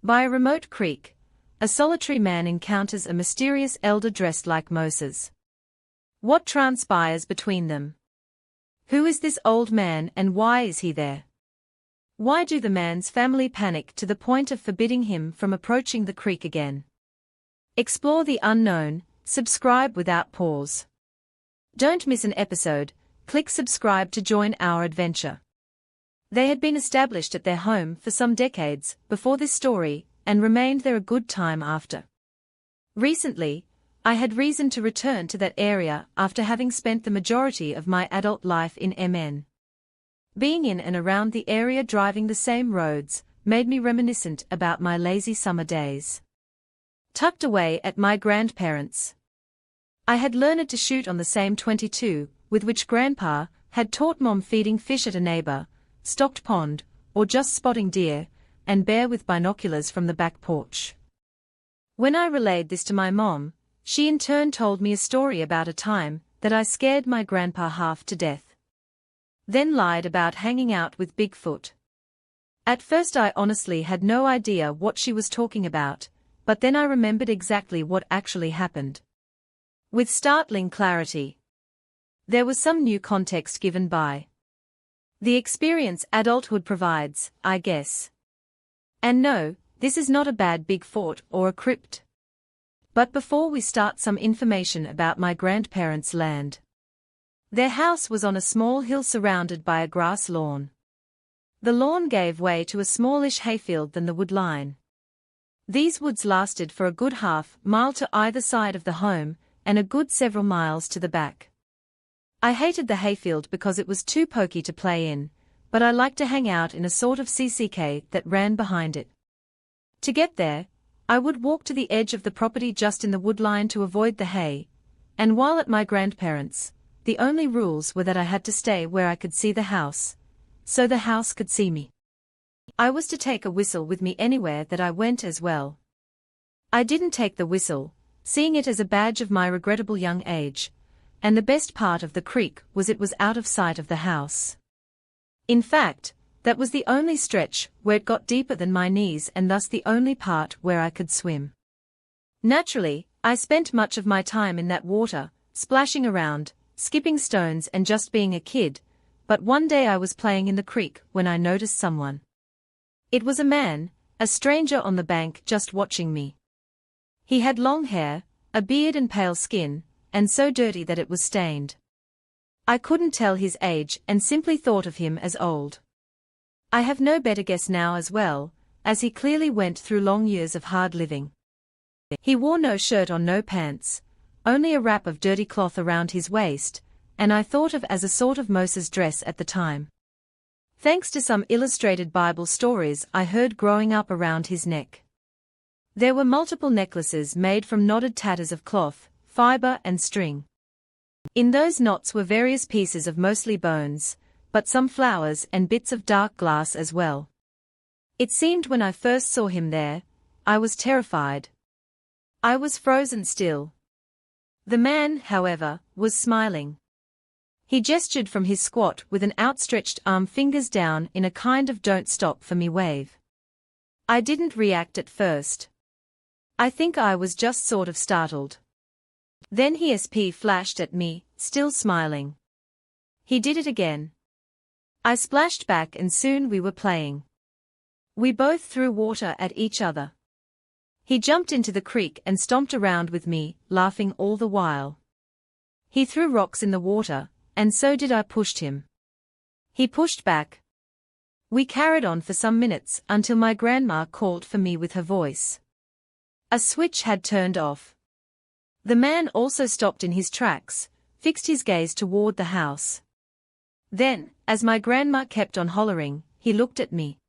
By a remote creek, a solitary man encounters a mysterious elder dressed like Moses. What transpires between them? Who is this old man and why is he there? Why do the man's family panic to the point of forbidding him from approaching the creek again? Explore the unknown, subscribe without pause. Don't miss an episode, click subscribe to join our adventure. They had been established at their home for some decades before this story and remained there a good time after. Recently, I had reason to return to that area after having spent the majority of my adult life in MN. Being in and around the area driving the same roads made me reminiscent about my lazy summer days. Tucked away at my grandparents', I had learned to shoot on the same .22 with which Grandpa had taught Mom feeding fish at a neighbor, stocked pond, or just spotting deer and bear with binoculars from the back porch. When I relayed this to my mom, she in turn told me a story about a time that I scared my grandpa half to death. Then lied about hanging out with Bigfoot. At first I honestly had no idea what she was talking about, but then I remembered exactly what actually happened. With startling clarity. There was some new context given by the experience adulthood provides, I guess. And no, this is not a bad Bigfoot or a crypt. But before we start, some information about my grandparents' land. Their house was on a small hill surrounded by a grass lawn. The lawn gave way to a smallish hayfield than the wood line. These woods lasted for a good half-mile to either side of the home, and a good several miles to the back. I hated the hayfield because it was too pokey to play in, but I liked to hang out in a sort of CCK that ran behind it. To get there, I would walk to the edge of the property just in the woodline to avoid the hay, and while at my grandparents', the only rules were that I had to stay where I could see the house, so the house could see me. I was to take a whistle with me anywhere that I went as well. I didn't take the whistle, seeing it as a badge of my regrettable young age, and the best part of the creek was it was out of sight of the house. In fact, that was the only stretch where it got deeper than my knees and thus the only part where I could swim. Naturally, I spent much of my time in that water, splashing around, skipping stones and just being a kid, but one day I was playing in the creek when I noticed someone. It was a man, a stranger on the bank just watching me. He had long hair, a beard and pale skin, and so dirty that it was stained. I couldn't tell his age and simply thought of him as old. I have no better guess now as well, as he clearly went through long years of hard living. He wore no shirt or no pants, only a wrap of dirty cloth around his waist, and I thought of as a sort of Moses dress at the time. Thanks to some illustrated Bible stories I heard growing up around his neck. There were multiple necklaces made from knotted tatters of cloth, fiber and string. In those knots were various pieces of mostly bones, but some flowers and bits of dark glass as well. It seemed when I first saw him there, I was terrified. I was frozen still. The man, however, was smiling. He gestured from his squat with an outstretched arm, fingers down in a kind of don't stop for me wave. I didn't react at first. I think I was just sort of startled. Then he flashed at me, still smiling. He did it again. I splashed back and soon we were playing. We both threw water at each other. He jumped into the creek and stomped around with me, laughing all the while. He threw rocks in the water, and so did I. Pushed him. He pushed back. We carried on for some minutes until my grandma called for me with her voice. A switch had turned off. The man also stopped in his tracks, fixed his gaze toward the house. Then, as my grandma kept on hollering, he looked at me.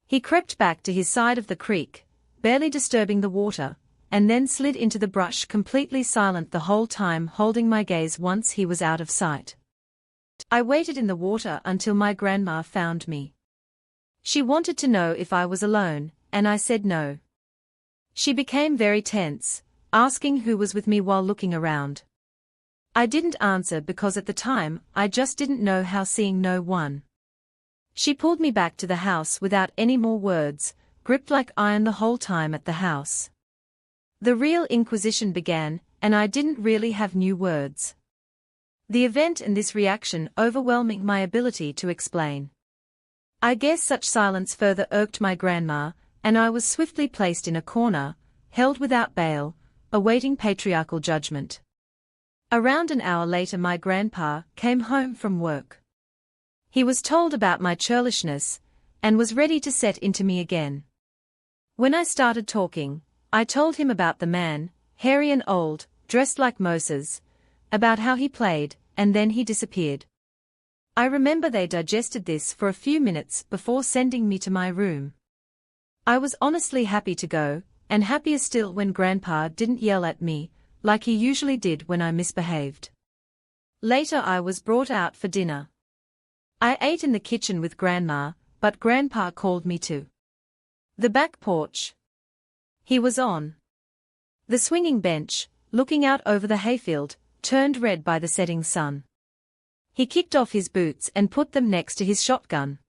He crept back to his side of the creek, barely disturbing the water, and then slid into the brush, completely silent the whole time, holding my gaze once he was out of sight. I waited in the water until my grandma found me. She wanted to know if I was alone, and I said no. She became very tense, asking who was with me while looking around. I didn't answer because at the time I just didn't know how, seeing no one. She pulled me back to the house without any more words, gripped like iron the whole time at the house. The real inquisition began, and I didn't really have new words. The event and this reaction overwhelming my ability to explain. I guess such silence further irked my grandma, and I was swiftly placed in a corner, held without bail, awaiting patriarchal judgment. Around an hour later my grandpa came home from work. He was told about my churlishness, and was ready to set into me again. When I started talking, I told him about the man, hairy and old, dressed like Moses, about how he played, and then he disappeared. I remember they digested this for a few minutes before sending me to my room. I was honestly happy to go, and happier still when Grandpa didn't yell at me, like he usually did when I misbehaved. Later I was brought out for dinner. I ate in the kitchen with Grandma, but Grandpa called me to the back porch. He was on the swinging bench, looking out over the hayfield, turned red by the setting sun. He kicked off his boots and put them next to his shotgun.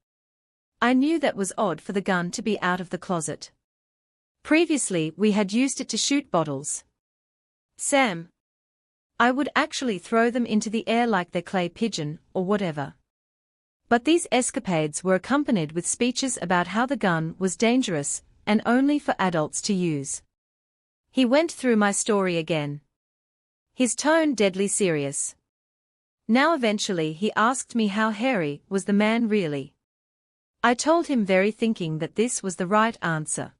I knew that was odd for the gun to be out of the closet. Previously we had used it to shoot bottles. Sam. I would actually throw them into the air like they're clay pigeon, or whatever. But these escapades were accompanied with speeches about how the gun was dangerous, and only for adults to use. He went through my story again. His tone deadly serious. Now eventually he asked me how hairy was the man really. I told him very thinking that this was the right answer.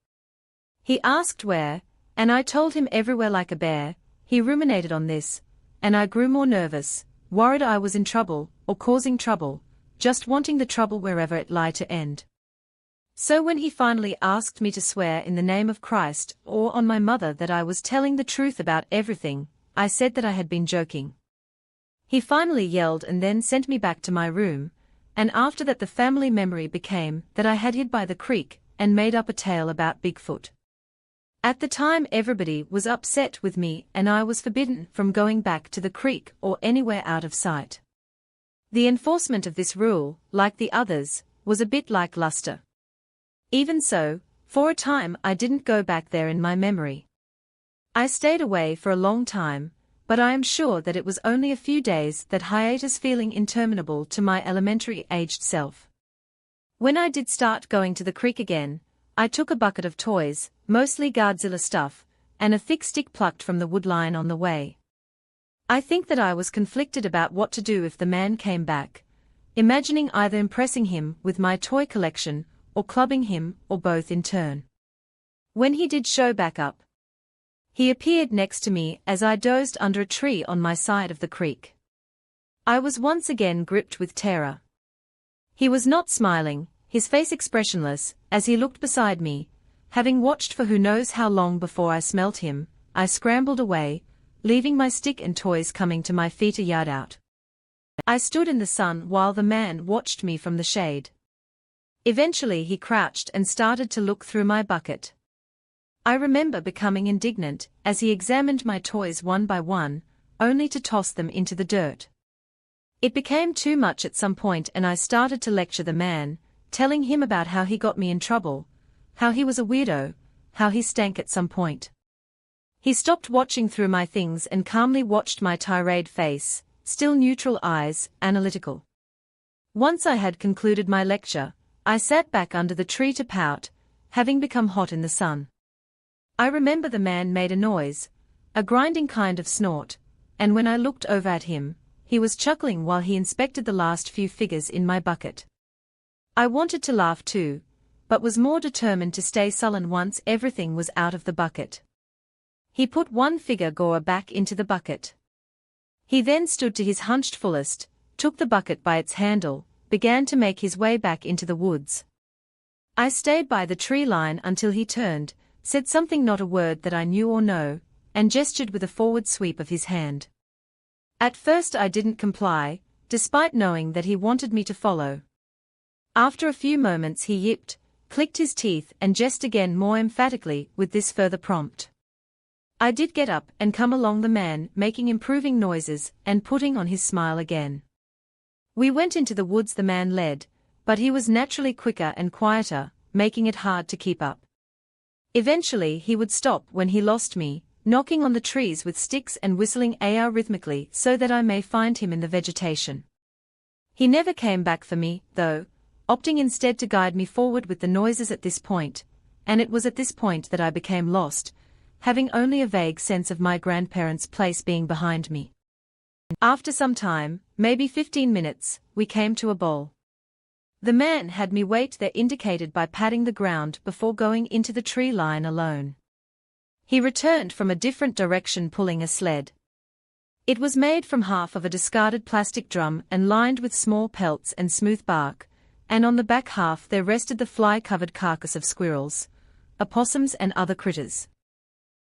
He asked where, and I told him everywhere like a bear. He ruminated on this, and I grew more nervous, worried I was in trouble, or causing trouble, just wanting the trouble wherever it lay to end. So when he finally asked me to swear in the name of Christ or on my mother that I was telling the truth about everything, I said that I had been joking. He finally yelled and then sent me back to my room, and after that the family memory became that I had hid by the creek and made up a tale about Bigfoot. At the time everybody was upset with me and I was forbidden from going back to the creek or anywhere out of sight. The enforcement of this rule, like the others, was a bit lackluster. Even so, for a time I didn't go back there in my memory. I stayed away for a long time, but I am sure that it was only a few days, that hiatus feeling interminable to my elementary-aged self. When I did start going to the creek again, I took a bucket of toys, mostly Godzilla stuff, and a thick stick plucked from the woodline on the way. I think that I was conflicted about what to do if the man came back, imagining either impressing him with my toy collection, or clubbing him, or both in turn. When he did show back up, he appeared next to me as I dozed under a tree on my side of the creek. I was once again gripped with terror. He was not smiling, his face expressionless, as he looked beside me. Having watched for who knows how long before I smelt him, I scrambled away, leaving my stick and toys coming to my feet a yard out. I stood in the sun while the man watched me from the shade. Eventually he crouched and started to look through my bucket. I remember becoming indignant as he examined my toys one by one, only to toss them into the dirt. It became too much at some point and I started to lecture the man, telling him about how he got me in trouble, how he was a weirdo, how he stank at some point. He stopped watching through my things and calmly watched my tirade face, still neutral eyes, analytical. Once I had concluded my lecture, I sat back under the tree to pout, having become hot in the sun. I remember the man made a noise, a grinding kind of snort, and when I looked over at him, he was chuckling while he inspected the last few figures in my bucket. I wanted to laugh too, but was more determined to stay sullen once everything was out of the bucket. He put one figure gore back into the bucket. He then stood to his hunched fullest, took the bucket by its handle, began to make his way back into the woods. I stayed by the tree line until he turned, said something, not a word that I knew or know, and gestured with a forward sweep of his hand. At first I didn't comply, despite knowing that he wanted me to follow. After a few moments he yipped, clicked his teeth and gestured again more emphatically with this further prompt. I did get up and come along the man, making improving noises and putting on his smile again. We went into the woods the man led, but he was naturally quicker and quieter, making it hard to keep up. Eventually he would stop when he lost me, knocking on the trees with sticks and whistling AR rhythmically so that I may find him in the vegetation. He never came back for me, though, opting instead to guide me forward with the noises at this point, and it was at this point that I became lost, having only a vague sense of my grandparents' place being behind me. After some time, maybe 15 minutes, we came to a bowl. The man had me wait there indicated by patting the ground before going into the tree line alone. He returned from a different direction pulling a sled. It was made from half of a discarded plastic drum and lined with small pelts and smooth bark, and on the back half there rested the fly-covered carcass of squirrels, opossums and other critters,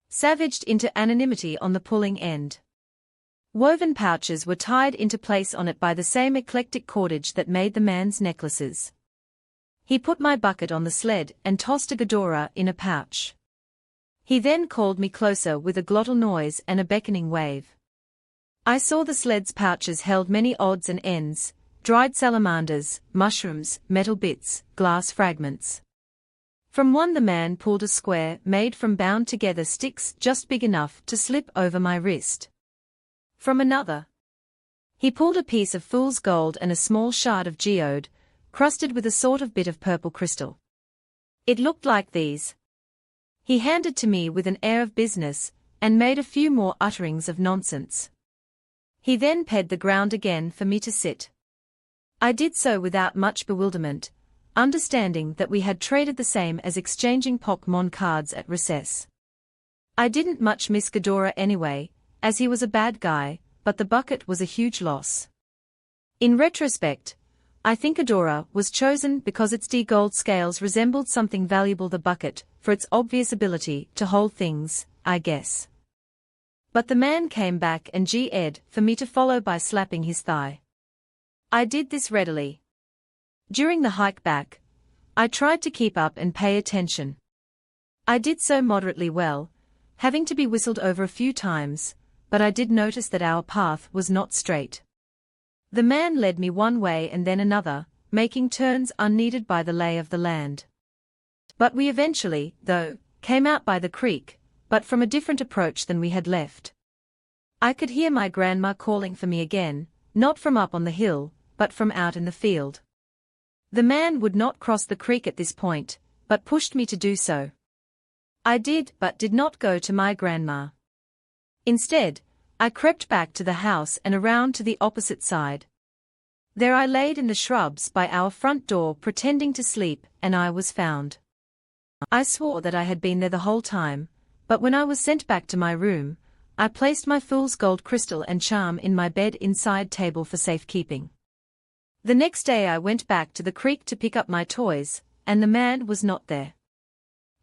savaged into anonymity on the pulling end. Woven pouches were tied into place on it by the same eclectic cordage that made the man's necklaces. He put my bucket on the sled and tossed a Ghidorah in a pouch. He then called me closer with a glottal noise and a beckoning wave. I saw the sled's pouches held many odds and ends, dried salamanders, mushrooms, metal bits, glass fragments. From one the man pulled a square made from bound-together sticks just big enough to slip over my wrist. From another, he pulled a piece of fool's gold and a small shard of geode, crusted with a sort of bit of purple crystal. It looked like these. He handed to me with an air of business, and made a few more utterings of nonsense. He then ped the ground again for me to sit. I did so without much bewilderment, understanding that we had traded the same as exchanging Pokemon cards at recess. I didn't much miss Ghidorah anyway, as he was a bad guy, but the bucket was a huge loss. In retrospect, I think Ghidorah was chosen because its gold scales resembled something valuable, the bucket, for its obvious ability to hold things, I guess. But the man came back and G'd for me to follow by slapping his thigh. I did this readily. During the hike back, I tried to keep up and pay attention. I did so moderately well, having to be whistled over a few times, but I did notice that our path was not straight. The man led me one way and then another, making turns unneeded by the lay of the land. But we eventually, though, came out by the creek, but from a different approach than we had left. I could hear my grandma calling for me again, not from up on the hill, but from out in the field. The man would not cross the creek at this point, but pushed me to do so. I did, but did not go to my grandma. Instead, I crept back to the house and around to the opposite side. There I laid in the shrubs by our front door pretending to sleep, and I was found. I swore that I had been there the whole time, but when I was sent back to my room, I placed my fool's gold crystal and charm in my bed inside table for safekeeping. The next day I went back to the creek to pick up my toys, and the man was not there.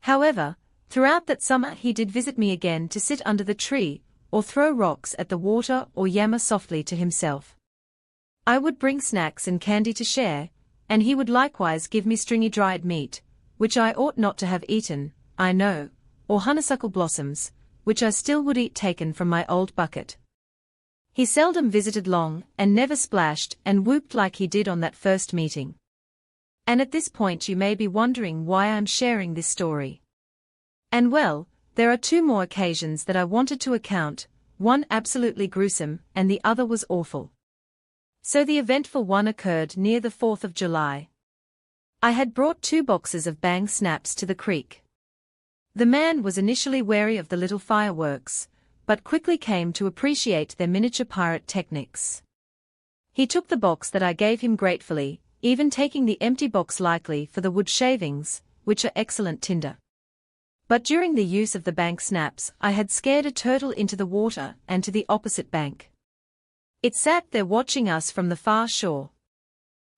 However, throughout that summer he did visit me again to sit under the tree, or throw rocks at the water or yammer softly to himself. I would bring snacks and candy to share, and he would likewise give me stringy dried meat, which I ought not to have eaten, I know, or honeysuckle blossoms, which I still would eat taken from my old bucket. He seldom visited long, and never splashed and whooped like he did on that first meeting. And at this point you may be wondering why I'm sharing this story. And well, there are two more occasions that I wanted to account, one absolutely gruesome, and the other was awful. So the eventful one occurred near the 4th of July. I had brought 2 boxes of bang snaps to the creek. The man was initially wary of the little fireworks, but quickly came to appreciate their miniature pirate techniques. He took the box that I gave him gratefully, even taking the empty box likely for the wood shavings, which are excellent tinder. But during the use of the bank snaps, I had scared a turtle into the water and to the opposite bank. It sat there watching us from the far shore.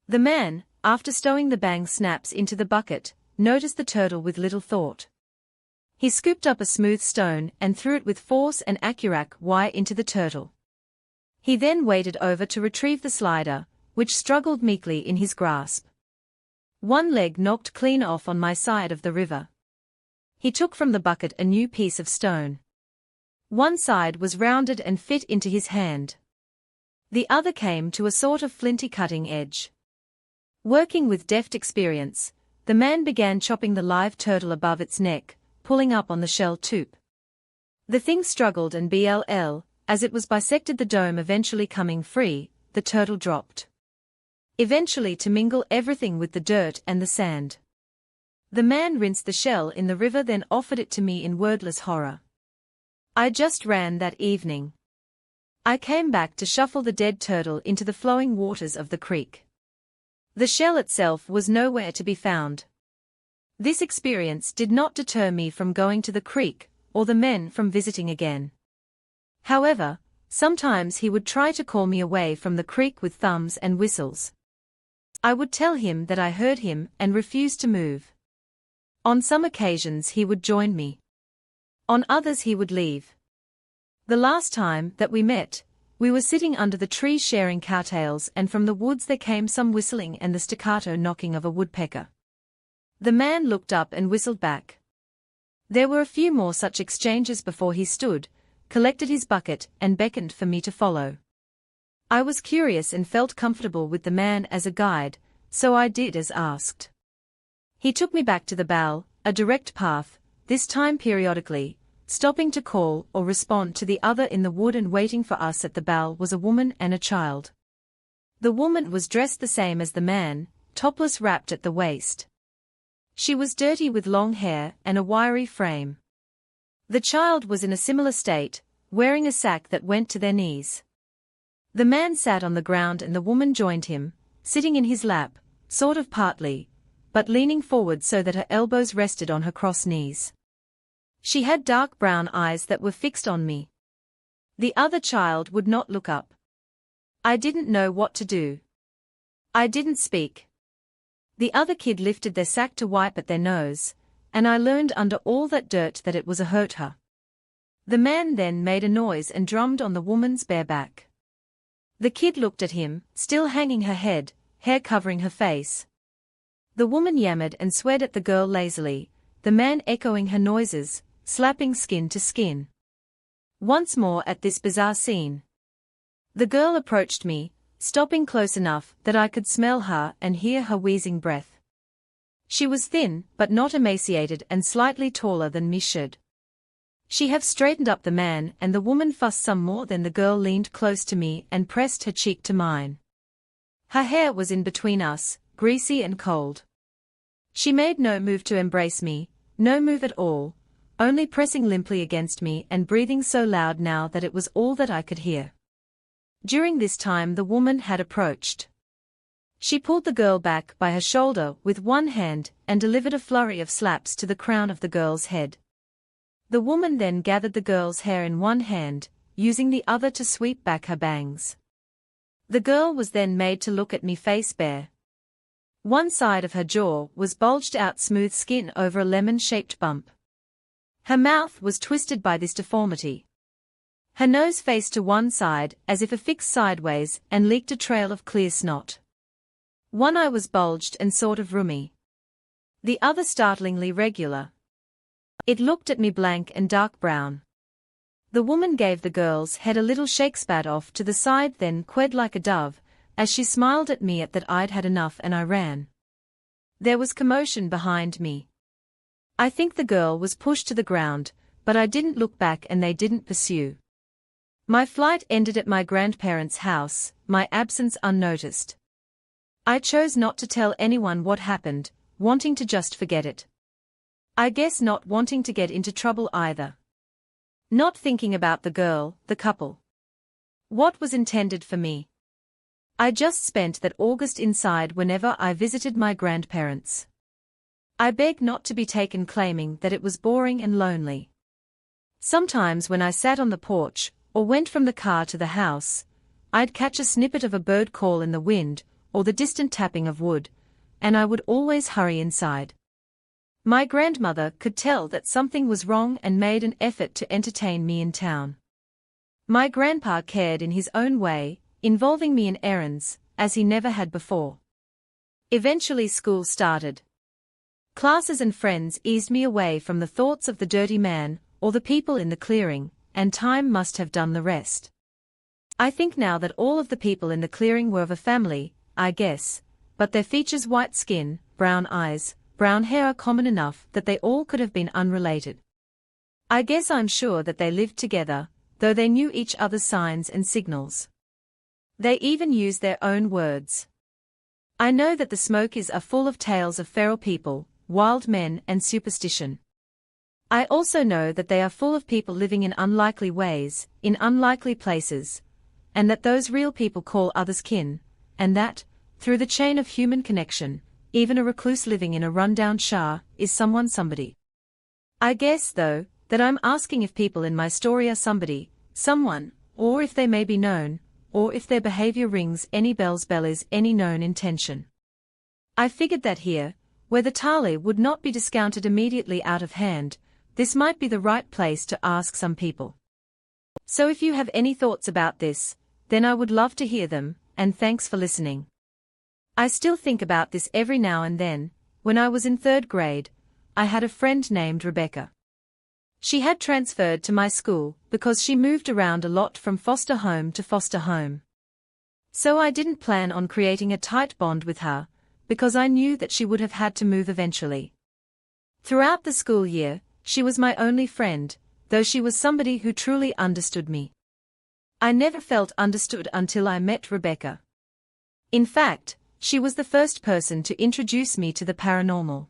The man, after stowing the bang snaps into the bucket, noticed the turtle with little thought. He scooped up a smooth stone and threw it with force and accuracy into the turtle. He then waded over to retrieve the slider, which struggled meekly in his grasp. One leg knocked clean off on my side of the river. He took from the bucket a new piece of stone. One side was rounded and fit into his hand. The other came to a sort of flinty cutting edge. Working with deft experience, the man began chopping the live turtle above its neck, pulling up on the shell tube. The thing struggled and as it was bisected the dome eventually coming free, the turtle dropped. Eventually to mingle everything with the dirt and the sand. The man rinsed the shell in the river then offered it to me in wordless horror. I just ran that evening. I came back to shuffle the dead turtle into the flowing waters of the creek. The shell itself was nowhere to be found. This experience did not deter me from going to the creek, or the men from visiting again. However, sometimes he would try to call me away from the creek with thumbs and whistles. I would tell him that I heard him and refused to move. On some occasions he would join me. On others he would leave. The last time that we met, we were sitting under the trees sharing cowtails and from the woods there came some whistling and the staccato knocking of a woodpecker. The man looked up and whistled back. There were a few more such exchanges before he stood, collected his bucket and beckoned for me to follow. I was curious and felt comfortable with the man as a guide, so I did as asked. He took me back to the bow, a direct path, this time periodically, stopping to call or respond to the other in the wood and waiting for us at the bow was a woman and a child. The woman was dressed the same as the man, topless wrapped at the waist. She was dirty with long hair and a wiry frame. The child was in a similar state, wearing a sack that went to their knees. The man sat on the ground and the woman joined him, sitting in his lap, sort of partly, but leaning forward so that her elbows rested on her crossed knees. She had dark brown eyes that were fixed on me. The other child would not look up. I didn't know what to do. I didn't speak. The other kid lifted their sack to wipe at their nose, and I learned under all that dirt that it was a hurt her. The man then made a noise and drummed on the woman's bare back. The kid looked at him, still hanging her head, hair covering her face. The woman yammered and sweared at the girl lazily, the man echoing her noises, slapping skin to skin. Once more at this bizarre scene. The girl approached me, stopping close enough that I could smell her and hear her wheezing breath. She was thin, but not emaciated and slightly taller than me should. She have straightened up the man and the woman fussed some more then the girl leaned close to me and pressed her cheek to mine. Her hair was in between us, greasy and cold. She made no move to embrace me, no move at all, only pressing limply against me and breathing so loud now that it was all that I could hear. During this time the woman had approached. She pulled the girl back by her shoulder with one hand and delivered a flurry of slaps to the crown of the girl's head. The woman then gathered the girl's hair in one hand, using the other to sweep back her bangs. The girl was then made to look at me face bare. One side of her jaw was bulged out smooth skin over a lemon-shaped bump. Her mouth was twisted by this deformity. Her nose faced to one side as if affixed sideways and leaked a trail of clear snot. One eye was bulged and sort of roomy. The other startlingly regular. It looked at me blank and dark brown. The woman gave the girl's head a little shake spat off to the side then quaid like a dove, as she smiled at me at that I'd had enough and I ran. There was commotion behind me. I think the girl was pushed to the ground, but I didn't look back and they didn't pursue. My flight ended at my grandparents' house, my absence unnoticed. I chose not to tell anyone what happened, wanting to just forget it. I guess not wanting to get into trouble either. Not thinking about the girl, the couple. What was intended for me? I just spent that August inside whenever I visited my grandparents. I begged not to be taken claiming that it was boring and lonely. Sometimes when I sat on the porch, or went from the car to the house, I'd catch a snippet of a bird call in the wind, or the distant tapping of wood, and I would always hurry inside. My grandmother could tell that something was wrong and made an effort to entertain me in town. My grandpa cared in his own way, involving me in errands, as he never had before. Eventually school started. Classes and friends eased me away from the thoughts of the dirty man, or the people in the clearing, and time must have done the rest. I think now that all of the people in the clearing were of a family, I guess, but their features white skin, brown eyes, brown hair are common enough that they all could have been unrelated. I guess I'm sure that they lived together, though they knew each other's signs and signals. They even used their own words. I know that the Smokies are full of tales of feral people, wild men and superstition. I also know that they are full of people living in unlikely ways, in unlikely places, and that those real people call others kin, and that, through the chain of human connection, even a recluse living in a rundown shah is somebody. I guess, though, that I'm asking if people in my story are somebody, someone, or if they may be known, or if their behavior rings any bells is any known intention. I figured that here, where the Tali would not be discounted immediately out of hand, this might be the right place to ask some people. So if you have any thoughts about this, then I would love to hear them, and thanks for listening. I still think about this every now and then. When I was in 3rd grade, I had a friend named Rebecca. She had transferred to my school because she moved around a lot from foster home to foster home. So I didn't plan on creating a tight bond with her, because I knew that she would have had to move eventually. Throughout the school year, she was my only friend, though she was somebody who truly understood me. I never felt understood until I met Rebecca. In fact, she was the first person to introduce me to the paranormal.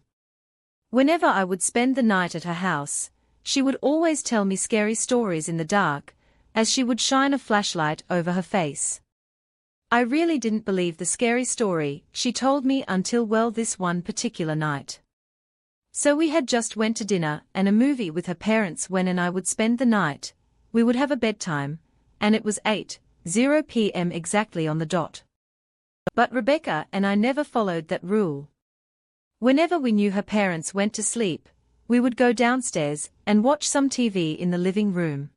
Whenever I would spend the night at her house, she would always tell me scary stories in the dark, as she would shine a flashlight over her face. I really didn't believe the scary story she told me until this one particular night. So we had just went to dinner and a movie with her parents when and I would spend the night. We would have a bedtime, and it was 8:00 p.m. exactly on the dot. But Rebecca and I never followed that rule. Whenever we knew her parents went to sleep, we would go downstairs and watch some TV in the living room.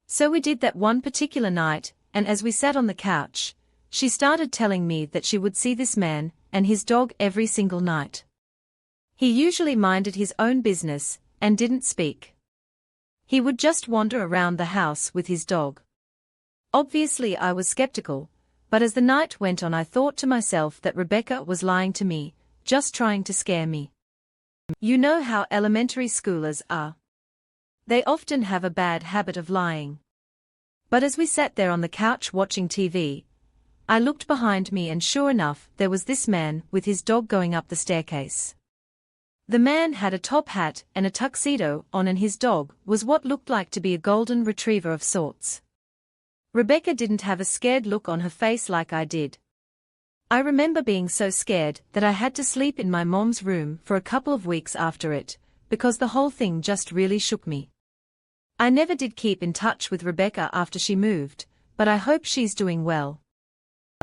So we did that one particular night, and as we sat on the couch, she started telling me that she would see this man and his dog every single night. He usually minded his own business and didn't speak. He would just wander around the house with his dog. Obviously I was skeptical, but as the night went on I thought to myself that Rebecca was lying to me, just trying to scare me. You know how elementary schoolers are. They often have a bad habit of lying. But as we sat there on the couch watching TV, I looked behind me and sure enough there was this man with his dog going up the staircase. The man had a top hat and a tuxedo on and his dog was what looked like to be a golden retriever of sorts. Rebecca didn't have a scared look on her face like I did. I remember being so scared that I had to sleep in my mom's room for a couple of weeks after it, because the whole thing just really shook me. I never did keep in touch with Rebecca after she moved, but I hope she's doing well.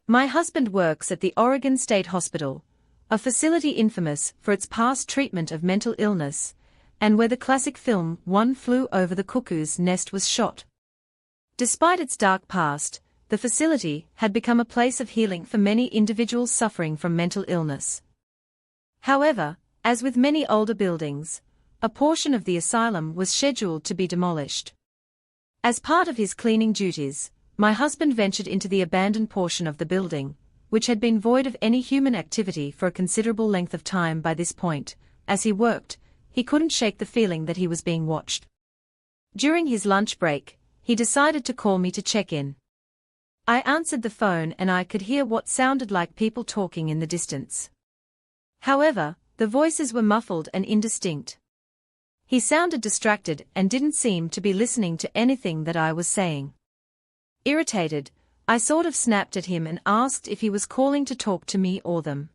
My husband works at the Oregon State Hospital, a facility infamous for its past treatment of mental illness, and where the classic film One Flew Over the Cuckoo's Nest was shot. Despite its dark past, the facility had become a place of healing for many individuals suffering from mental illness. However, as with many older buildings, a portion of the asylum was scheduled to be demolished. As part of his cleaning duties, my husband ventured into the abandoned portion of the building, which had been void of any human activity for a considerable length of time by this point. As he worked, he couldn't shake the feeling that he was being watched. During his lunch break, he decided to call me to check in. I answered the phone and I could hear what sounded like people talking in the distance. However, the voices were muffled and indistinct. He sounded distracted and didn't seem to be listening to anything that I was saying. Irritated, I sort of snapped at him and asked if he was calling to talk to me or them.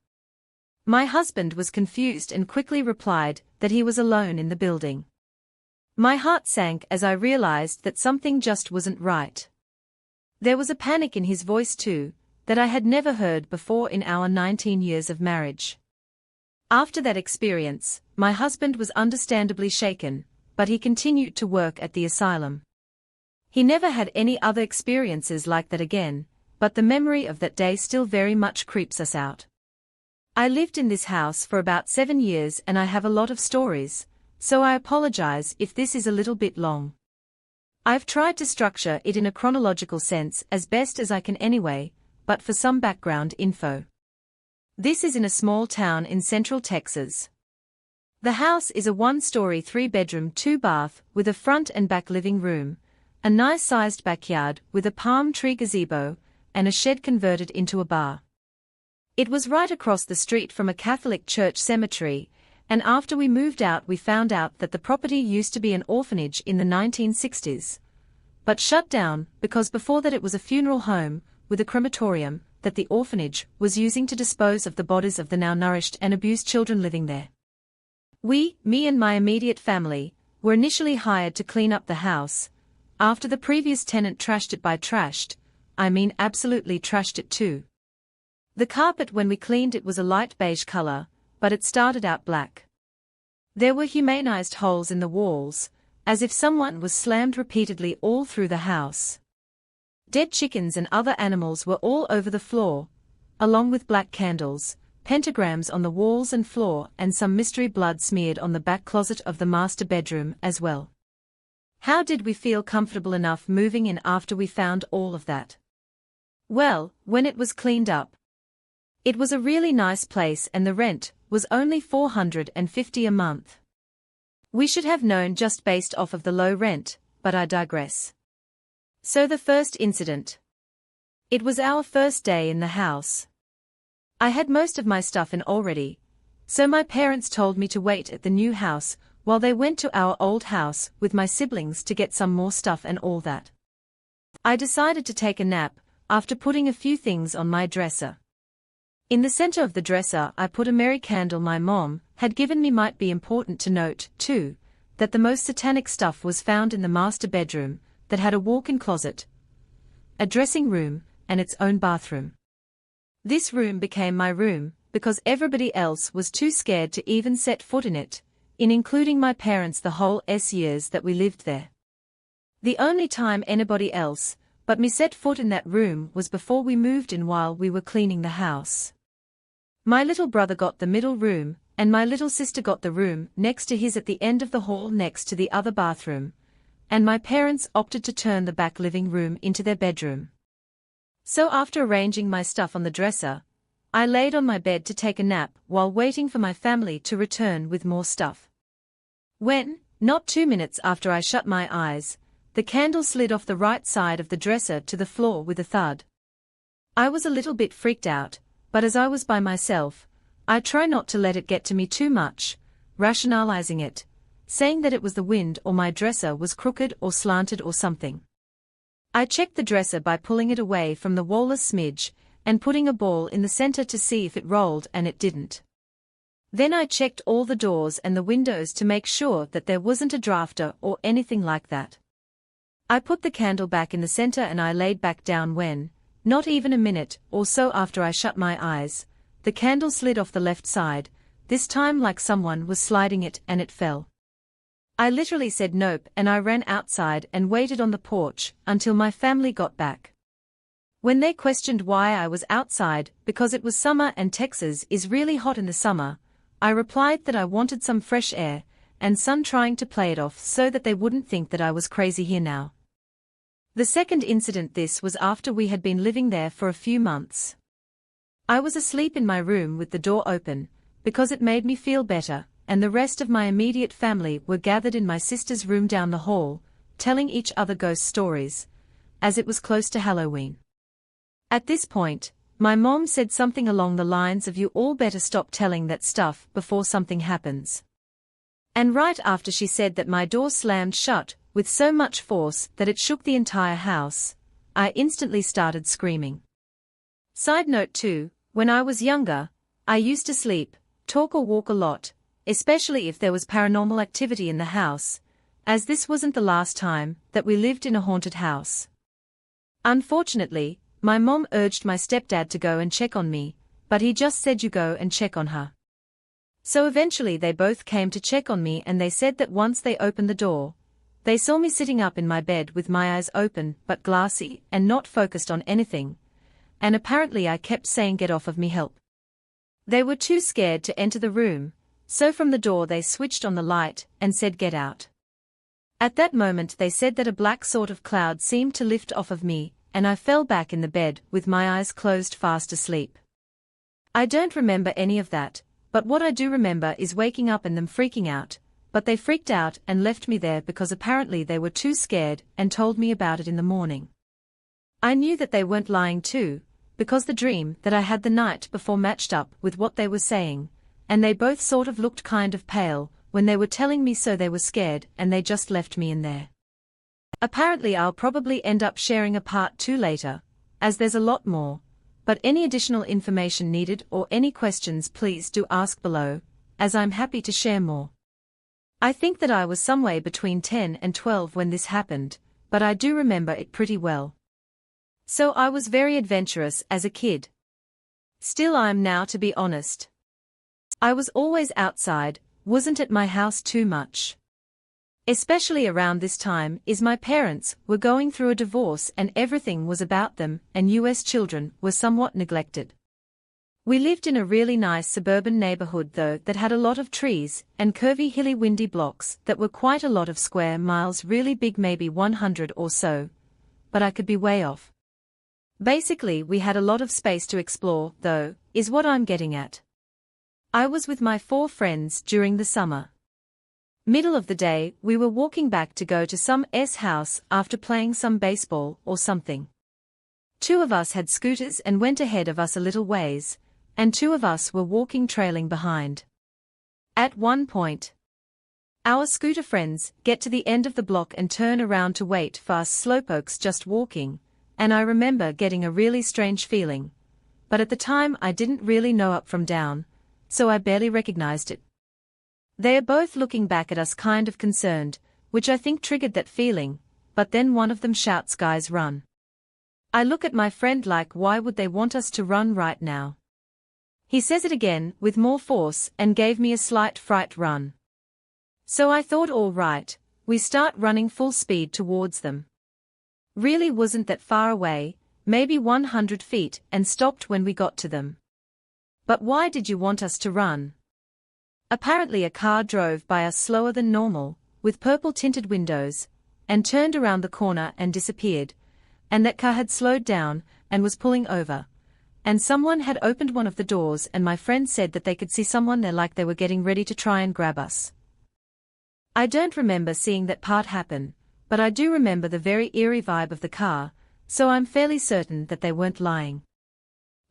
My husband was confused and quickly replied that he was alone in the building. My heart sank as I realized that something just wasn't right. There was a panic in his voice too, that I had never heard before in our 19 years of marriage. After that experience, my husband was understandably shaken, but he continued to work at the asylum. He never had any other experiences like that again, but the memory of that day still very much creeps us out. I lived in this house for about 7 years and I have a lot of stories, so I apologize if this is a little bit long. I've tried to structure it in a chronological sense as best as I can anyway, but for some background info. This is in a small town in central Texas. The house is a one-story 3-bedroom 2-bath with a front and back living room, a nice-sized backyard with a palm tree gazebo, and a shed converted into a bar. It was right across the street from a Catholic church cemetery, and after we moved out we found out that the property used to be an orphanage in the 1960s. But shut down because before that it was a funeral home, with a crematorium, that the orphanage was using to dispose of the bodies of the now nourished and abused children living there. Me and my immediate family, were initially hired to clean up the house, after the previous tenant trashed it absolutely trashed it too. The carpet when we cleaned it was a light beige color, but it started out black. There were humanized holes in the walls, as if someone was slammed repeatedly all through the house. Dead chickens and other animals were all over the floor, along with black candles, pentagrams on the walls and floor, and some mystery blood smeared on the back closet of the master bedroom as well. How did we feel comfortable enough moving in after we found all of that? Well, when it was cleaned up. It was a really nice place and the rent was only $450 a month. We should have known just based off of the low rent, but I digress. So the first incident. It was our first day in the house. I had most of my stuff in already, so my parents told me to wait at the new house while they went to our old house with my siblings to get some more stuff and all that. I decided to take a nap after putting a few things on my dresser. In the center of the dresser I put a Mary candle my mom had given me. Might be important to note, too, that the most satanic stuff was found in the master bedroom, that had a walk-in closet, a dressing room, and its own bathroom. This room became my room, because everybody else was too scared to even set foot in it, including my parents the whole years that we lived there. The only time anybody else but me set foot in that room was before we moved in while we were cleaning the house. My little brother got the middle room, and my little sister got the room next to his at the end of the hall next to the other bathroom, and my parents opted to turn the back living room into their bedroom. So after arranging my stuff on the dresser, I laid on my bed to take a nap while waiting for my family to return with more stuff. When, not 2 minutes after I shut my eyes, the candle slid off the right side of the dresser to the floor with a thud. I was a little bit freaked out, but as I was by myself, I try not to let it get to me too much, rationalizing it, saying that it was the wind or my dresser was crooked or slanted or something. I checked the dresser by pulling it away from the wall a smidge, and putting a ball in the center to see if it rolled, and it didn't. Then I checked all the doors and the windows to make sure that there wasn't a drafter or anything like that. I put the candle back in the center and I laid back down when, not even a minute or so after I shut my eyes, the candle slid off the left side, this time like someone was sliding it, and it fell. I literally said nope, and I ran outside and waited on the porch until my family got back. When they questioned why I was outside, because it was summer and Texas is really hot in the summer, I replied that I wanted some fresh air and sun, trying to play it off so that they wouldn't think that I was crazy here now. The second incident. This was after we had been living there for a few months. I was asleep in my room with the door open, because it made me feel better, and the rest of my immediate family were gathered in my sister's room down the hall, telling each other ghost stories, as it was close to Halloween. At this point, my mom said something along the lines of, "You all better stop telling that stuff before something happens." And right after she said that, my door slammed shut with so much force that it shook the entire house. I instantly started screaming. Side note too, when I was younger, I used to sleep, talk or walk a lot, especially if there was paranormal activity in the house, as this wasn't the last time that we lived in a haunted house. Unfortunately, my mom urged my stepdad to go and check on me, but he just said, "You go and check on her." So eventually they both came to check on me, and they said that once they opened the door, they saw me sitting up in my bed with my eyes open but glassy and not focused on anything, and apparently I kept saying, "Get off of me, help." They were too scared to enter the room, so from the door they switched on the light and said, "Get out." At that moment they said that a black sort of cloud seemed to lift off of me, and I fell back in the bed with my eyes closed, fast asleep. I don't remember any of that, But what I do remember is waking up and them freaking out, but they freaked out and left me there because apparently they were too scared and told me about it in the morning. I knew that they weren't lying too, because the dream that I had the night before matched up with what they were saying, and they both sort of looked kind of pale when they were telling me, so they were scared and they just left me in there. Apparently I'll probably end up sharing a part 2 later, as there's a lot more, but any additional information needed or any questions please do ask below, as I'm happy to share more. I think that I was somewhere between 10 and 12 when this happened, but I do remember it pretty well. So I was very adventurous as a kid. Still I am now, to be honest. I was always outside, wasn't at my house too much. Especially around this time is my parents were going through a divorce and everything was about them, and US children were somewhat neglected. We lived in a really nice suburban neighborhood though that had a lot of trees and curvy hilly windy blocks that were quite a lot of square miles, really big, maybe 100 or so, but I could be way off. Basically we had a lot of space to explore though, is what I'm getting at. I was with my 4 friends during the summer. Middle of the day, we were walking back to go to some house after playing some baseball or something. 2 of us had scooters and went ahead of us a little ways, and 2 of us were walking trailing behind. At one point, our scooter friends get to the end of the block and turn around to wait for us slowpokes just walking, and I remember getting a really strange feeling, but at the time I didn't really know up from down, so I barely recognized it. They are both looking back at us kind of concerned, which I think triggered that feeling, but then one of them shouts, "Guys, run." I look at my friend like, why would they want us to run right now? He says it again with more force and gave me a slight fright run. So I thought, all right, we start running full speed towards them. Really wasn't that far away, maybe 100 feet, and stopped when we got to them. But why did you want us to run? Apparently a car drove by us slower than normal, with purple-tinted windows, and turned around the corner and disappeared, and that car had slowed down and was pulling over, and someone had opened one of the doors, and my friend said that they could see someone there like they were getting ready to try and grab us. I don't remember seeing that part happen, but I do remember the very eerie vibe of the car, so I'm fairly certain that they weren't lying.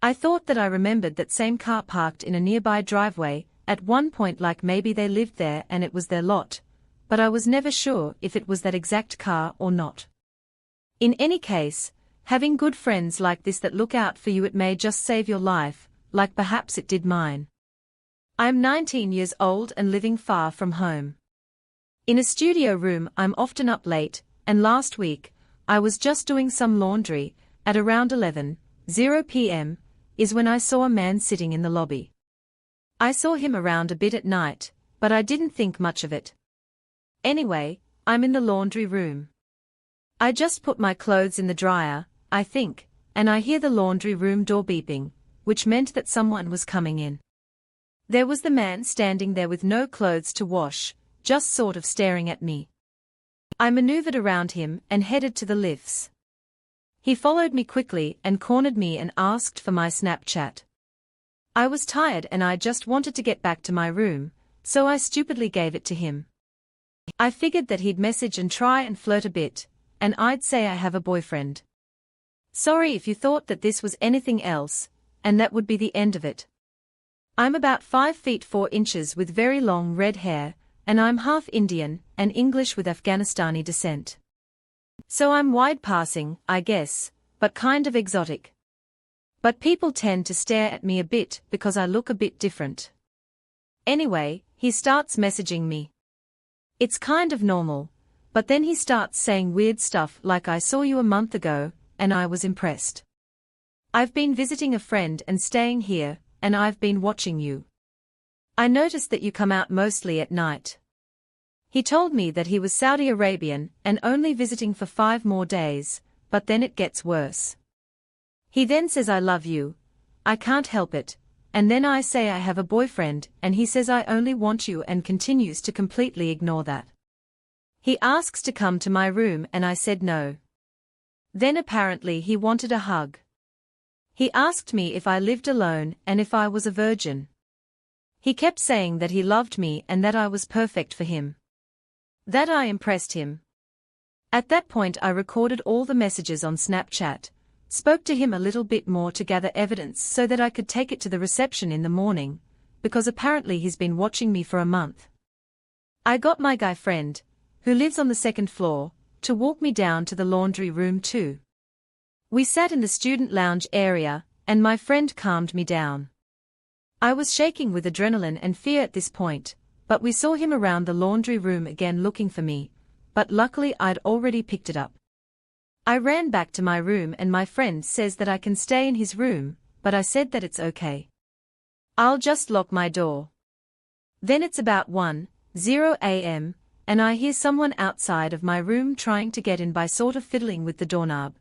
I thought that I remembered that same car parked in a nearby driveway at one point, like maybe they lived there and it was their lot, but I was never sure if it was that exact car or not. In any case, having good friends like this that look out for you, it may just save your life, like perhaps it did mine. I'm 19 years old and living far from home. In a studio room I'm often up late, and last week, I was just doing some laundry, at around 11:00 p.m., is when I saw a man sitting in the lobby. I saw him around a bit at night, but I didn't think much of it. Anyway, I'm in the laundry room. I just put my clothes in the dryer, I think, and I hear the laundry room door beeping, which meant that someone was coming in. There was the man standing there with no clothes to wash, just sort of staring at me. I maneuvered around him and headed to the lifts. He followed me quickly and cornered me and asked for my Snapchat. I was tired and I just wanted to get back to my room, so I stupidly gave it to him. I figured that he'd message and try and flirt a bit, and I'd say I have a boyfriend. Sorry if you thought that this was anything else, and that would be the end of it. I'm about 5 feet 4 inches with very long red hair, and I'm half Indian and English with Afghanistani descent. So I'm wide passing, I guess, but kind of exotic. But people tend to stare at me a bit because I look a bit different. Anyway, he starts messaging me. It's kind of normal, but then he starts saying weird stuff like, "I saw you a month ago, and I was impressed. I've been visiting a friend and staying here, and I've been watching you. I noticed that you come out mostly at night." He told me that he was Saudi Arabian and only visiting for 5 more days, but then it gets worse. He then says, "I love you, I can't help it," and then I say I have a boyfriend and he says I only want you and continues to completely ignore that. He asks to come to my room and I said no. Then apparently he wanted a hug. He asked me if I lived alone and if I was a virgin. He kept saying that he loved me and that I was perfect for him. That I impressed him. At that point I recorded all the messages on Snapchat, spoke to him a little bit more to gather evidence so that I could take it to the reception in the morning, because apparently he's been watching me for a month. I got my guy friend, who lives on the second floor, to walk me down to the laundry room too. We sat in the student lounge area, and my friend calmed me down. I was shaking with adrenaline and fear at this point, but we saw him around the laundry room again looking for me, but luckily I'd already picked it up. I ran back to my room and my friend says that I can stay in his room, but I said that it's okay. I'll just lock my door. Then it's about 1:00 a.m., and I hear someone outside of my room trying to get in by sort of fiddling with the doorknob.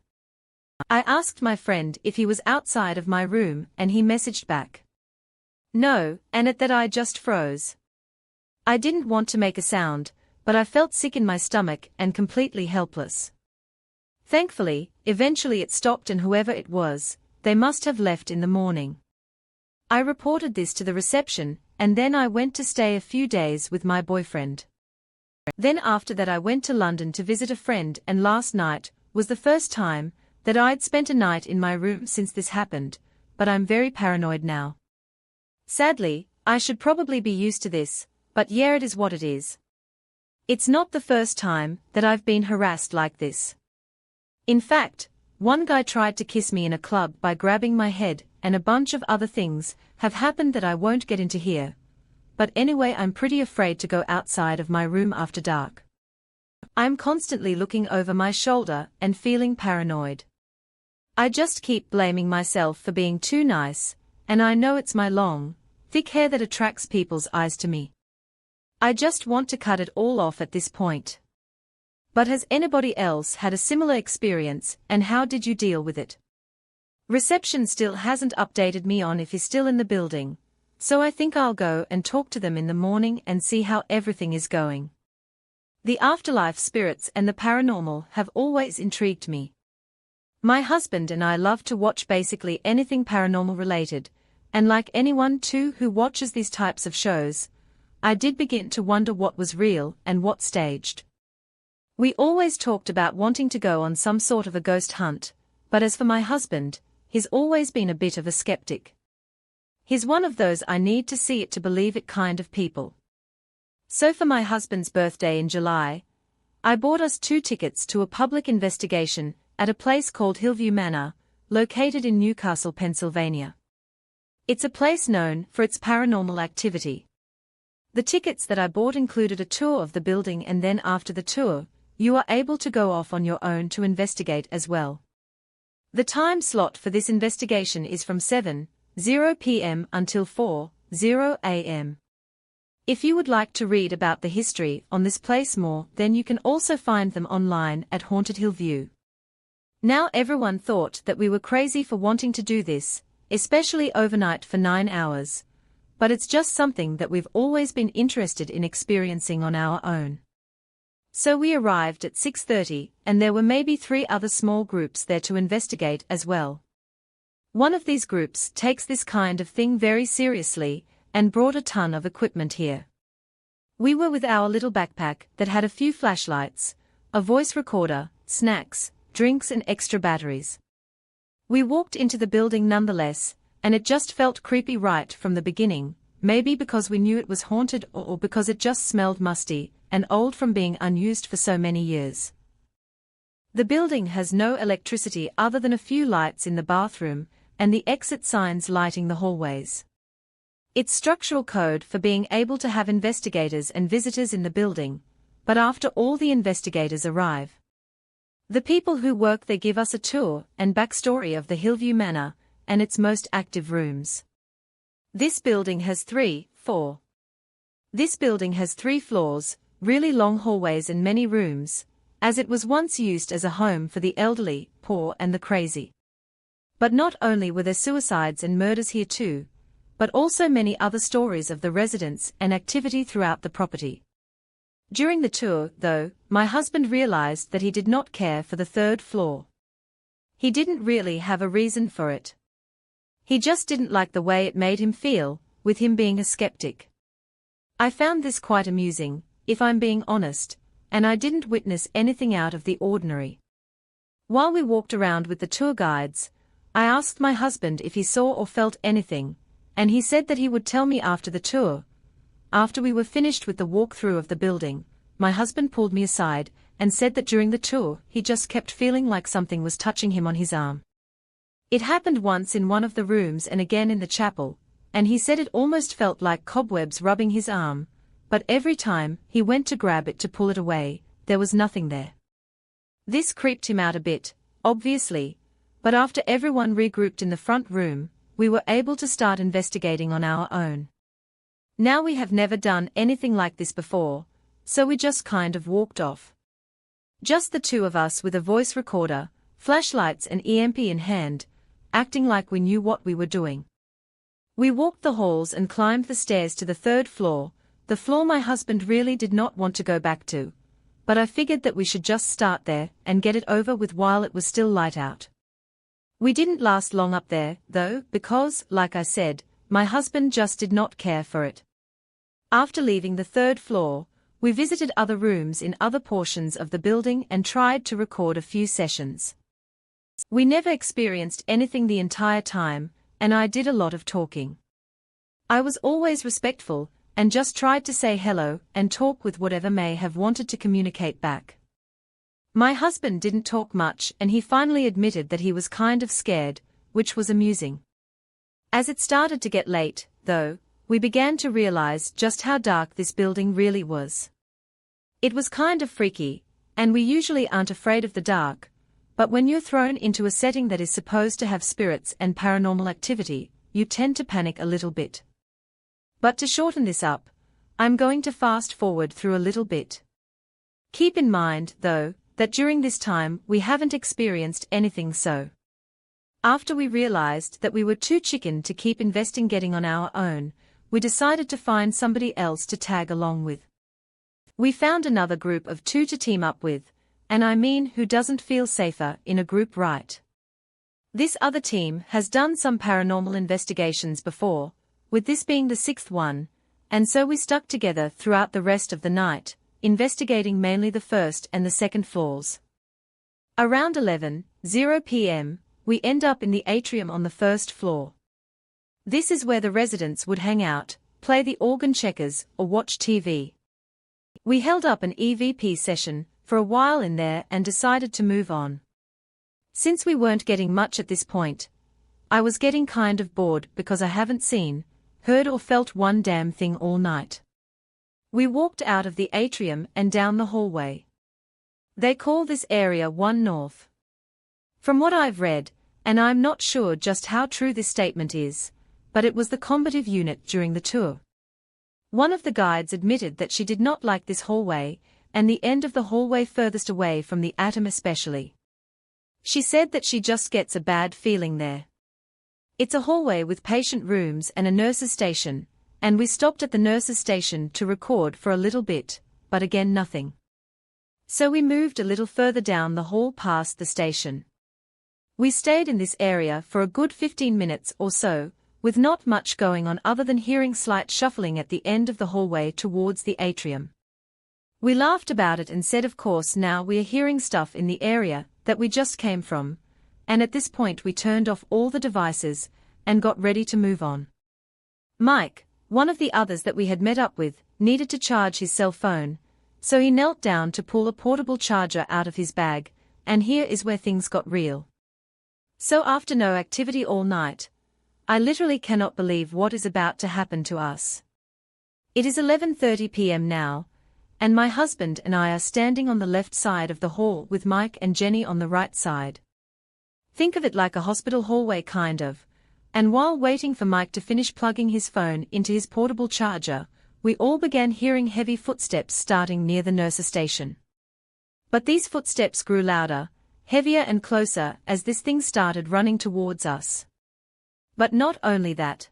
I asked my friend if he was outside of my room and he messaged back, "No," and at that I just froze. I didn't want to make a sound, but I felt sick in my stomach and completely helpless. Thankfully, eventually it stopped and whoever it was, they must have left in the morning. I reported this to the reception, and then I went to stay a few days with my boyfriend. Then after that I went to London to visit a friend, and last night was the first time that I'd spent a night in my room since this happened, but I'm very paranoid now. Sadly, I should probably be used to this, but yeah, it is what it is. It's not the first time that I've been harassed like this. In fact, one guy tried to kiss me in a club by grabbing my head, and a bunch of other things have happened that I won't get into here. But anyway, I'm pretty afraid to go outside of my room after dark. I'm constantly looking over my shoulder and feeling paranoid. I just keep blaming myself for being too nice, and I know it's my long, thick hair that attracts people's eyes to me. I just want to cut it all off at this point. But has anybody else had a similar experience, and how did you deal with it? Reception still hasn't updated me on if he's still in the building, so I think I'll go and talk to them in the morning and see how everything is going. The afterlife spirits and the paranormal have always intrigued me. My husband and I love to watch basically anything paranormal related, and like anyone too who watches these types of shows, I did begin to wonder what was real and what staged. We always talked about wanting to go on some sort of a ghost hunt, but as for my husband, he's always been a bit of a skeptic. He's one of those I need to see it to believe it kind of people. So for my husband's birthday in July, I bought us 2 tickets to a public investigation at a place called Hillview Manor, located in Newcastle, Pennsylvania. It's a place known for its paranormal activity. The tickets that I bought included a tour of the building, and then after the tour, you are able to go off on your own to investigate as well. The time slot for this investigation is from 7:00 p.m. until 4:00 a.m. If you would like to read about the history on this place more, then you can also find them online at Haunted Hillview. Now everyone thought that we were crazy for wanting to do this, especially overnight for 9 hours. But it's just something that we've always been interested in experiencing on our own. So we arrived at 6:30, and there were maybe 3 other small groups there to investigate as well. One of these groups takes this kind of thing very seriously, and brought a ton of equipment here. We were with our little backpack that had a few flashlights, a voice recorder, snacks, drinks and extra batteries. We walked into the building nonetheless, and it just felt creepy right from the beginning, maybe because we knew it was haunted or because it just smelled musty and old from being unused for so many years. The building has no electricity other than a few lights in the bathroom and the exit signs lighting the hallways. It's structural code for being able to have investigators and visitors in the building, but after all the investigators arrive, the people who work there give us a tour and backstory of the Hillview Manor and its most active rooms. This building has 3 floors, really long hallways and many rooms, as it was once used as a home for the elderly, poor and the crazy. But not only were there suicides and murders here too, but also many other stories of the residents and activity throughout the property. During the tour, though, my husband realized that he did not care for the 3rd floor. He didn't really have a reason for it. He just didn't like the way it made him feel, with him being a skeptic. I found this quite amusing, if I'm being honest, and I didn't witness anything out of the ordinary. While we walked around with the tour guides, I asked my husband if he saw or felt anything, and he said that he would tell me after the tour. After we were finished with the walkthrough of the building, my husband pulled me aside and said that during the tour he just kept feeling like something was touching him on his arm. It happened once in one of the rooms and again in the chapel, and he said it almost felt like cobwebs rubbing his arm, but every time he went to grab it to pull it away, there was nothing there. This creeped him out a bit, obviously, but after everyone regrouped in the front room, we were able to start investigating on our own. Now we have never done anything like this before, so we just kind of walked off. Just the two of us with a voice recorder, flashlights and EMP in hand, acting like we knew what we were doing. We walked the halls and climbed the stairs to the third floor, the floor my husband really did not want to go back to, but I figured that we should just start there and get it over with while it was still light out. We didn't last long up there, though, because, like I said, my husband just did not care for it. After leaving the third floor, we visited other rooms in other portions of the building and tried to record a few sessions. We never experienced anything the entire time, and I did a lot of talking. I was always respectful, and just tried to say hello and talk with whatever may have wanted to communicate back. My husband didn't talk much and he finally admitted that he was kind of scared, which was amusing. As it started to get late, though, we began to realize just how dark this building really was. It was kind of freaky, and we usually aren't afraid of the dark, but when you're thrown into a setting that is supposed to have spirits and paranormal activity, you tend to panic a little bit. But to shorten this up, I'm going to fast forward through a little bit. Keep in mind, though, that during this time we haven't experienced anything so. After we realized that we were too chicken to keep investigating on our own, we decided to find somebody else to tag along with. We found another group of 2 to team up with, and I mean who doesn't feel safer in a group, right? This other team has done some paranormal investigations before, with this being the 6th one, and so we stuck together throughout the rest of the night, investigating mainly the first and the second floors. Around 11:00 p.m., we end up in the atrium on the first floor. This is where the residents would hang out, play the organ checkers, or watch TV. We held up an EVP session for a while in there and decided to move on. Since we weren't getting much at this point, I was getting kind of bored because I haven't seen, heard or felt one damn thing all night. We walked out of the atrium and down the hallway. They call this area 1 North. From what I've read, and I'm not sure just how true this statement is, but it was the combative unit during the tour. One of the guides admitted that she did not like this hallway, and the end of the hallway furthest away from the atom especially. She said that she just gets a bad feeling there. It's a hallway with patient rooms and a nurse's station, and we stopped at the nurse's station to record for a little bit, but again nothing. So we moved a little further down the hall past the station. We stayed in this area for a good 15 minutes or so, with not much going on other than hearing slight shuffling at the end of the hallway towards the atrium. We laughed about it and said of course now we are hearing stuff in the area that we just came from, and at this point we turned off all the devices and got ready to move on. Mike, one of the others that we had met up with, needed to charge his cell phone, so he knelt down to pull a portable charger out of his bag, and here is where things got real. So after no activity all night, I literally cannot believe what is about to happen to us. It is 11:30 p.m. now, and my husband and I are standing on the left side of the hall with Mike and Jenny on the right side. Think of it like a hospital hallway kind of, and while waiting for Mike to finish plugging his phone into his portable charger, we all began hearing heavy footsteps starting near the nurse's station. But these footsteps grew louder, heavier and closer as this thing started running towards us. But not only that.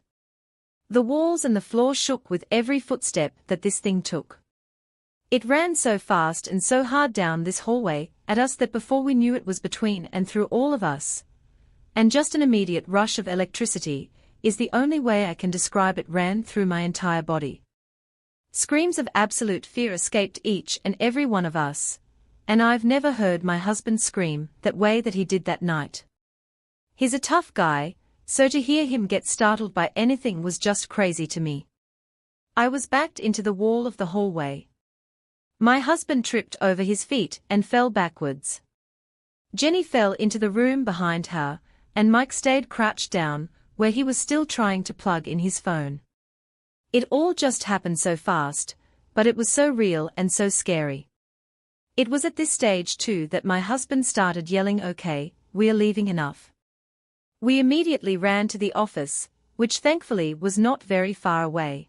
The walls and the floor shook with every footstep that this thing took. It ran so fast and so hard down this hallway at us that before we knew it was between and through all of us. And just an immediate rush of electricity, is the only way I can describe it, ran through my entire body. Screams of absolute fear escaped each and every one of us, and I've never heard my husband scream that way that he did that night. He's a tough guy, so to hear him get startled by anything was just crazy to me. I was backed into the wall of the hallway. My husband tripped over his feet and fell backwards. Jenny fell into the room behind her, and Mike stayed crouched down, where he was still trying to plug in his phone. It all just happened so fast, but it was so real and so scary. It was at this stage too that my husband started yelling, "Okay, we're leaving, enough." We immediately ran to the office, which thankfully was not very far away.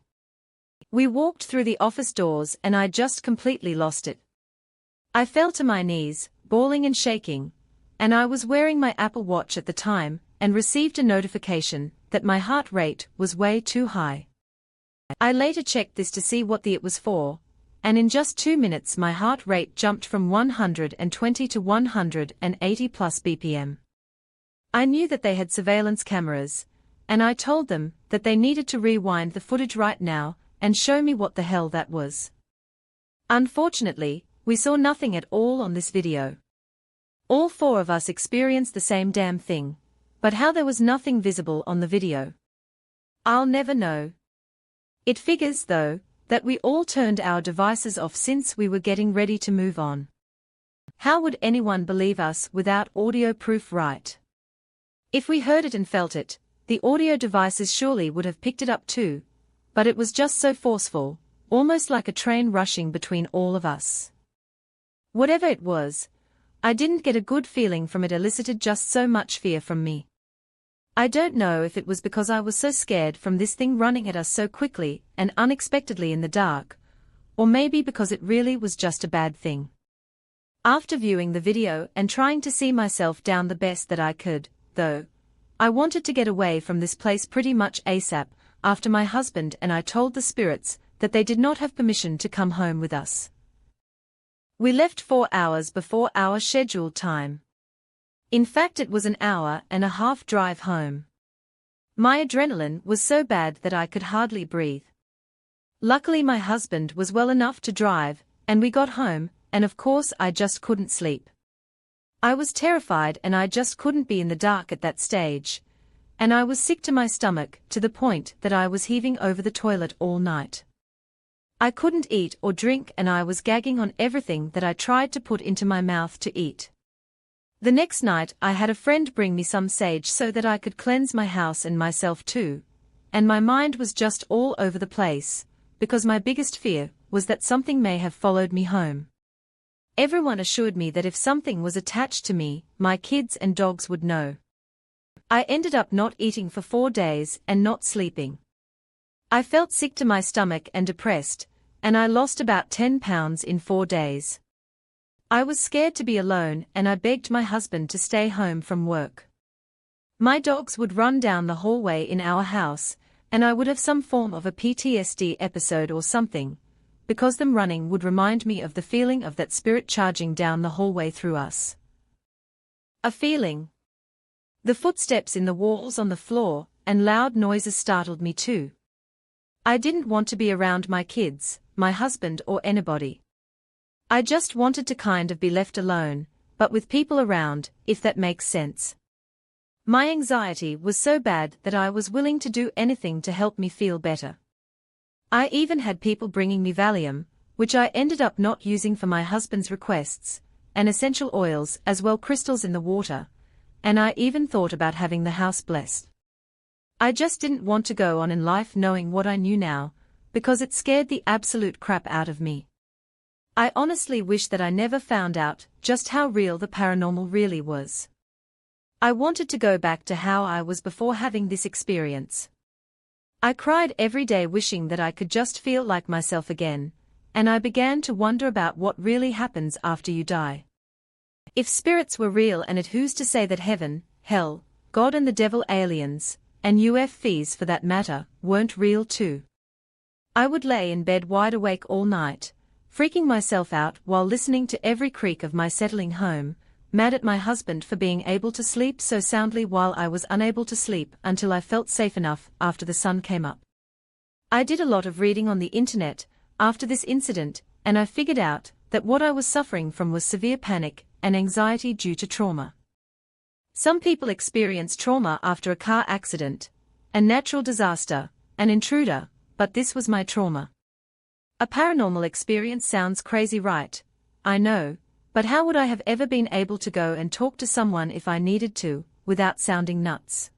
We walked through the office doors and I just completely lost it. I fell to my knees, bawling and shaking, and I was wearing my Apple Watch at the time and received a notification that my heart rate was way too high. I later checked this to see what it was for, and in just 2 minutes my heart rate jumped from 120 to 180 plus BPM. I knew that they had surveillance cameras, and I told them that they needed to rewind the footage right now and show me what the hell that was. Unfortunately, we saw nothing at all on this video. All 4 of us experienced the same damn thing, but how there was nothing visible on the video, I'll never know. It figures, though, that we all turned our devices off since we were getting ready to move on. How would anyone believe us without audio proof, right? If we heard it and felt it, the audio devices surely would have picked it up too, but it was just so forceful, almost like a train rushing between all of us. Whatever it was, I didn't get a good feeling from it, elicited just so much fear from me. I don't know if it was because I was so scared from this thing running at us so quickly and unexpectedly in the dark, or maybe because it really was just a bad thing. After viewing the video and trying to see myself down the best that I could, though, I wanted to get away from this place pretty much ASAP, after my husband and I told the spirits that they did not have permission to come home with us. We left 4 hours before our scheduled time. In fact, it was an hour-and-a-half drive home. My adrenaline was so bad that I could hardly breathe. Luckily my husband was well enough to drive, and we got home, and of course I just couldn't sleep. I was terrified and I just couldn't be in the dark at that stage, and I was sick to my stomach to the point that I was heaving over the toilet all night. I couldn't eat or drink and I was gagging on everything that I tried to put into my mouth to eat. The next night I had a friend bring me some sage so that I could cleanse my house and myself too, and my mind was just all over the place, because my biggest fear was that something may have followed me home. Everyone assured me that if something was attached to me, my kids and dogs would know. I ended up not eating for 4 days and not sleeping. I felt sick to my stomach and depressed, and I lost about 10 pounds in 4 days. I was scared to be alone and I begged my husband to stay home from work. My dogs would run down the hallway in our house, and I would have some form of a PTSD episode or something, because them running would remind me of the feeling of that spirit charging down the hallway through us. A feeling. The footsteps in the walls, on the floor, and loud noises startled me too. I didn't want to be around my kids, my husband or anybody. I just wanted to kind of be left alone, but with people around, if that makes sense. My anxiety was so bad that I was willing to do anything to help me feel better. I even had people bringing me Valium, which I ended up not using for my husband's requests, and essential oils as well, crystals in the water, and I even thought about having the house blessed. I just didn't want to go on in life knowing what I knew now, because it scared the absolute crap out of me. I honestly wish that I never found out just how real the paranormal really was. I wanted to go back to how I was before having this experience. I cried every day wishing that I could just feel like myself again, and I began to wonder about what really happens after you die. If spirits were real, and who's to say that heaven, hell, God and the devil, aliens, and UFOs for that matter, weren't real too? I would lay in bed wide awake all night, freaking myself out while listening to every creak of my settling home, mad at my husband for being able to sleep so soundly while I was unable to sleep until I felt safe enough after the sun came up. I did a lot of reading on the internet after this incident, and I figured out that what I was suffering from was severe panic and anxiety due to trauma. Some people experience trauma after a car accident, a natural disaster, an intruder, but this was my trauma. A paranormal experience sounds crazy, right? I know, but how would I have ever been able to go and talk to someone if I needed to, without sounding nuts?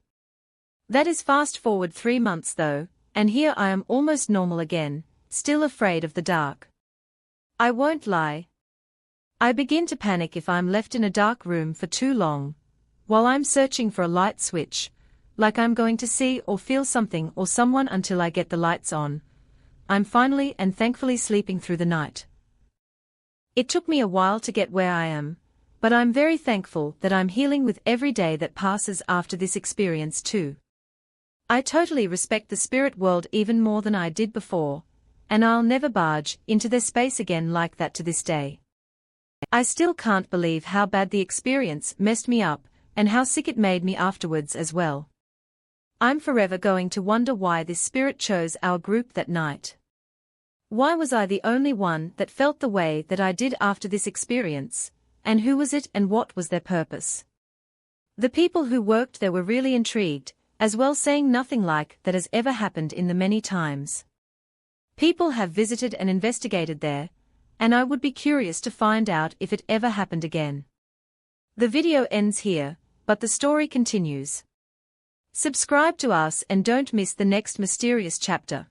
That is fast forward 3 months though, and here I am almost normal again, still afraid of the dark. I won't lie. I begin to panic if I'm left in a dark room for too long, while I'm searching for a light switch, like I'm going to see or feel something or someone until I get the lights on. I'm finally and thankfully sleeping through the night. It took me a while to get where I am, but I'm very thankful that I'm healing with every day that passes after this experience too. I totally respect the spirit world even more than I did before, and I'll never barge into their space again like that to this day. I still can't believe how bad the experience messed me up, and how sick it made me afterwards as well. I'm forever going to wonder why this spirit chose our group that night. Why was I the only one that felt the way that I did after this experience, and who was it and what was their purpose? The people who worked there were really intrigued, as well, saying nothing like that has ever happened in the many times. People have visited and investigated there, and I would be curious to find out if it ever happened again. The video ends here, but the story continues. Subscribe to us and don't miss the next mysterious chapter.